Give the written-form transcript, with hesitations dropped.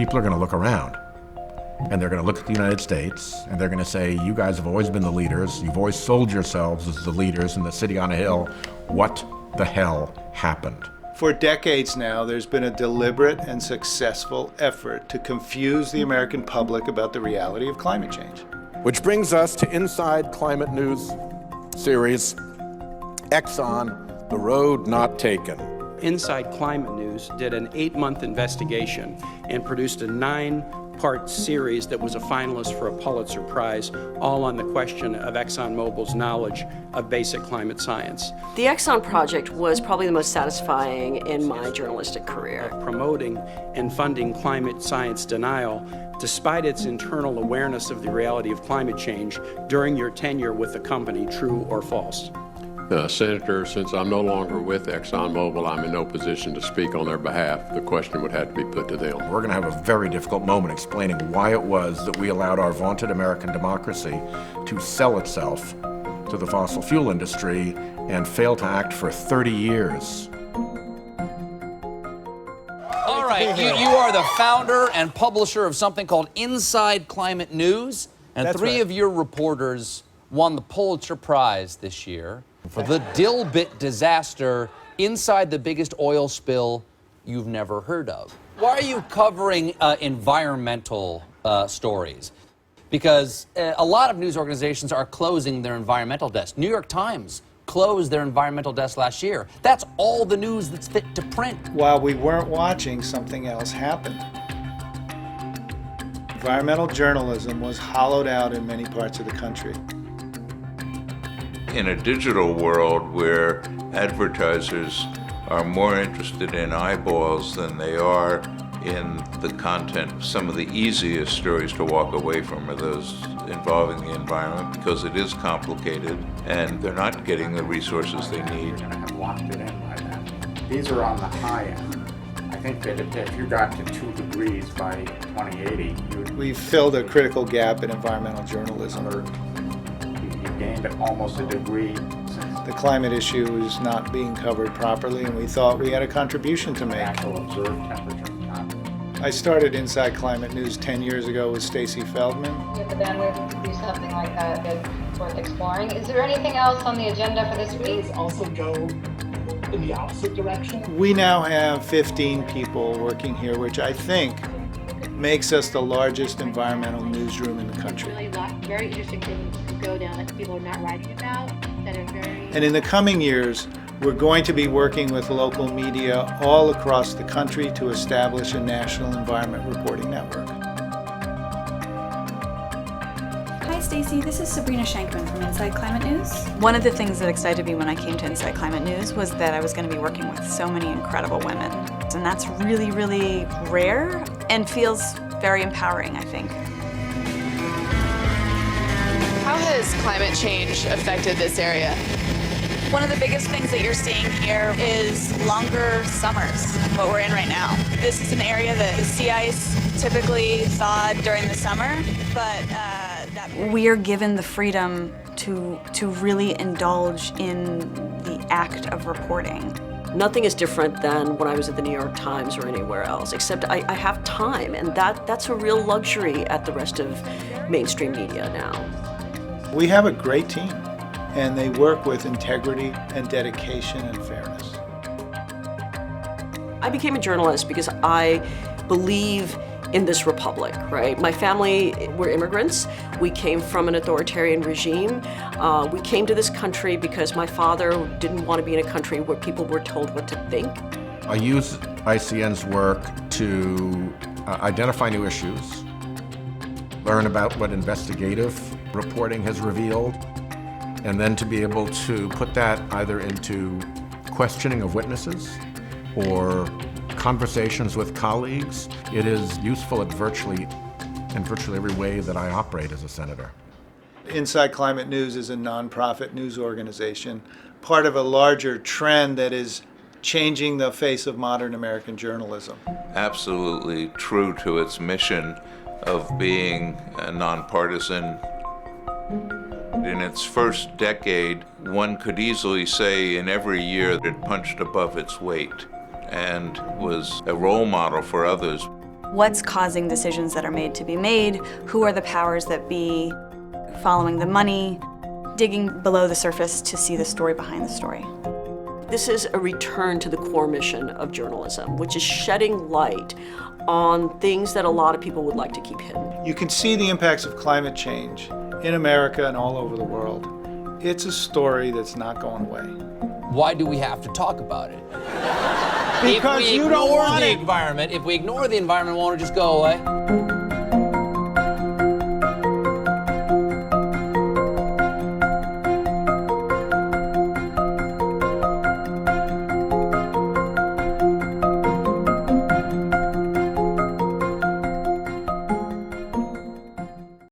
people are going to look around. And they're going to look at the United States, and they're going to say, you guys have always been the leaders. You've always sold yourselves as the leaders in the city on a hill. What the hell happened? For decades now, there's been a deliberate and successful effort to confuse the American public about the reality of climate change. Which brings us to Inside Climate News series, Exxon, the Road Not Taken. Inside Climate News did an 8-month investigation and produced a 9-part series that was a finalist for a Pulitzer Prize, all on the question of ExxonMobil's knowledge of basic climate science. The Exxon project was probably the most satisfying in my journalistic career. Promoting and funding climate science denial, despite its internal awareness of the reality of climate change during your tenure with the company, true or false? Senator, since I'm no longer with ExxonMobil, I'm in no position to speak on their behalf. The question would have to be put to them. We're going to have a very difficult moment explaining why it was that we allowed our vaunted American democracy to sell itself to the fossil fuel industry and fail to act for 30 years. All right, you are the founder and publisher of something called Inside Climate News, and That's three right. of your reporters won the Pulitzer Prize this year for the Dilbit disaster inside the biggest oil spill you've never heard of. Why are you covering environmental stories? Because a lot of news organizations are closing their environmental desk. New York Times closed their environmental desk last year. That's all the news that's fit to print. While we weren't watching, something else happened. Environmental journalism was hollowed out in many parts of the country. In a digital world where advertisers are more interested in eyeballs than they are in the content, some of the easiest stories to walk away from are those involving the environment because it is complicated and they're not getting the resources they need. You're going to have locked it in by then. These are on the high end. I think that if you got to 2 degrees by 2080, We've filled a critical gap in environmental journalism. you gained almost a degree. The climate issue is not being covered properly, and we thought we had a contribution to make. Actual observed temperature. I started Inside Climate News 10 years ago with Stacey Feldman. If the bandwidth to do something like that, it's worth exploring. Is there anything else on the agenda for this week? Also go in the opposite direction. We now have 15 people working here, which I think makes us the largest environmental newsroom in the country. Really very interesting things to go down that people are not writing about, that are very... And in the coming years, we're going to be working with local media all across the country to establish a national environment reporting network. Hi Stacey, this is Sabrina Shankman from Inside Climate News. One of the things that excited me when I came to Inside Climate News was that I was going to be working with so many incredible women. And that's really, really rare and feels very empowering, I think. How has climate change affected this area? One of the biggest things that you're seeing here is longer summers, what we're in right now. This is an area that the sea ice typically thawed during the summer, but we are given the freedom to really indulge in the act of reporting. Nothing is different than when I was at the New York Times or anywhere else, except I have time, and that's a real luxury at the rest of mainstream media now. We have a great team, and they work with integrity and dedication and fairness. I became a journalist because I believe in this republic, right? My family were immigrants. We came from an authoritarian regime. We came to this country because my father didn't want to be in a country where people were told what to think. I use ICN's work to identify new issues, learn about what investigative reporting has revealed, and then to be able to put that either into questioning of witnesses or conversations with colleagues. It is useful in virtually every way that I operate as a senator. Inside Climate News is a nonprofit news organization, part of a larger trend that is changing the face of modern American journalism. Absolutely true to its mission of being nonpartisan. In its first decade, one could easily say in every year it punched above its weight and was a role model for others. What's causing decisions that are made to be made? Who are the powers that be? Following the money, digging below the surface to see the story behind the story. This is a return to the core mission of journalism, which is shedding light on things that a lot of people would like to keep hidden. You can see the impacts of climate change in America and all over the world. It's a story that's not going away. Why do we have to talk about it? Because you don't want it. If we ignore the environment, won't it just go away?